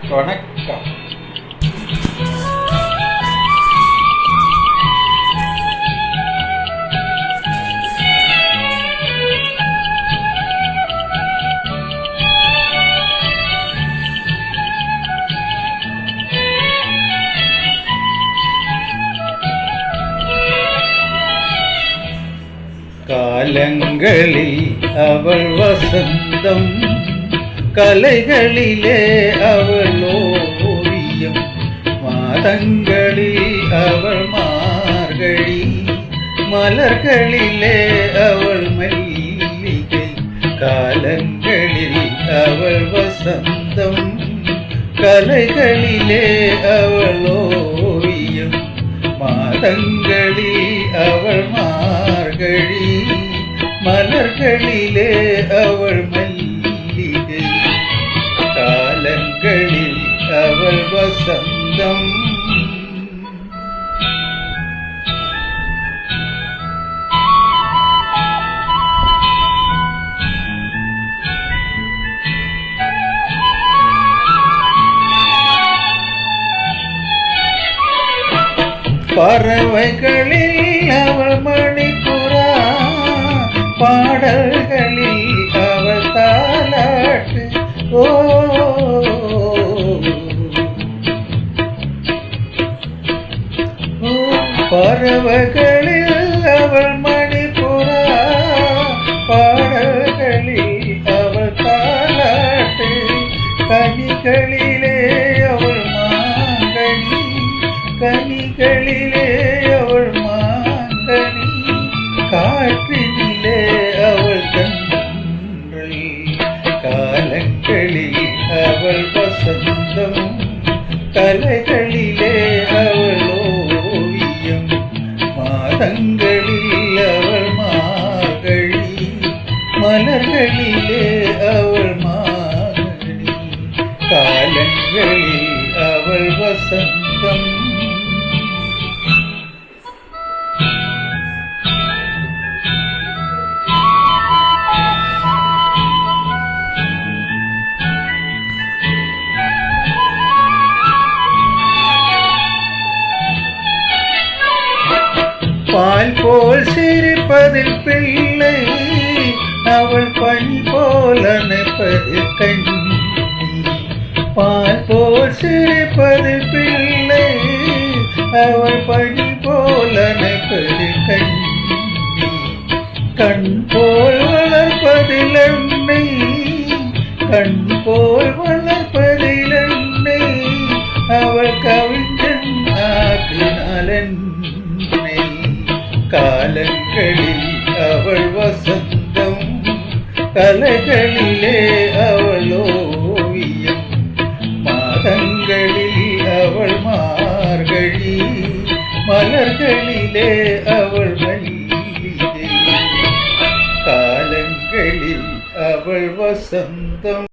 வணக்கம். காலங்களில் அவள் வசந்தம், கலைகளிலே அவள் ஓவியம், மாதங்களில் அவள் மார்கழி, மலர்களிலே அவள் மல்லிகை. காலங்களில் அவள் வசந்தம், கலைகளிலே அவள் ஓவியம், மாதங்களில் அவள் மார்கழி, மலர்களிலே அவள் மல்லிகை. காலங்களில் அவள் வசந்தம். பறவைகளில் அவள் மணிப்புறா, பாடல்களில் அவள் தாலாட்டு. ஓ பறவைகளில் அவள் மணிப்புறா, பாடல்களில் அவள் தாலாட்டு. கனிகளிலே அவள் மாங்கனி, கனிகளிலே அவள் மாங்கனி, காற்றினிலே அவள் கன்றல். காலங்களில் அவள் வசந்தம், கலைகளிலே அவள் ஓவியம், மாதங்களில் அவள் மார்கழி, மலர்களிலே அவள் மாங்கனி. காலங்களில் அவள் வசந்தம். பால் போல் சிரிப்பதில் பிள்ளை, அவள் பனி போல் அணைப்பதில் கண்ணி. பால் போல் சிரிப்பதில் பிள்ளை, அவள் பனி போல் அணைப்பதில் கண்ணி. கண் போல் வளர்ப்பதில் எண்ணெய், கண் போல் வளர்ப்பதில் எண்ணெய், அவள் கவிஞன் ஆக்கினாள் என்னை. காலங்களில் அவள் வசந்தம், கலைகளிலே அவள் ஓவியம், மாதங்களில் அவள் மார்கழி, மலர்களிலே அவள் மல்லிகை. காலங்களில் அவள் வசந்தம்.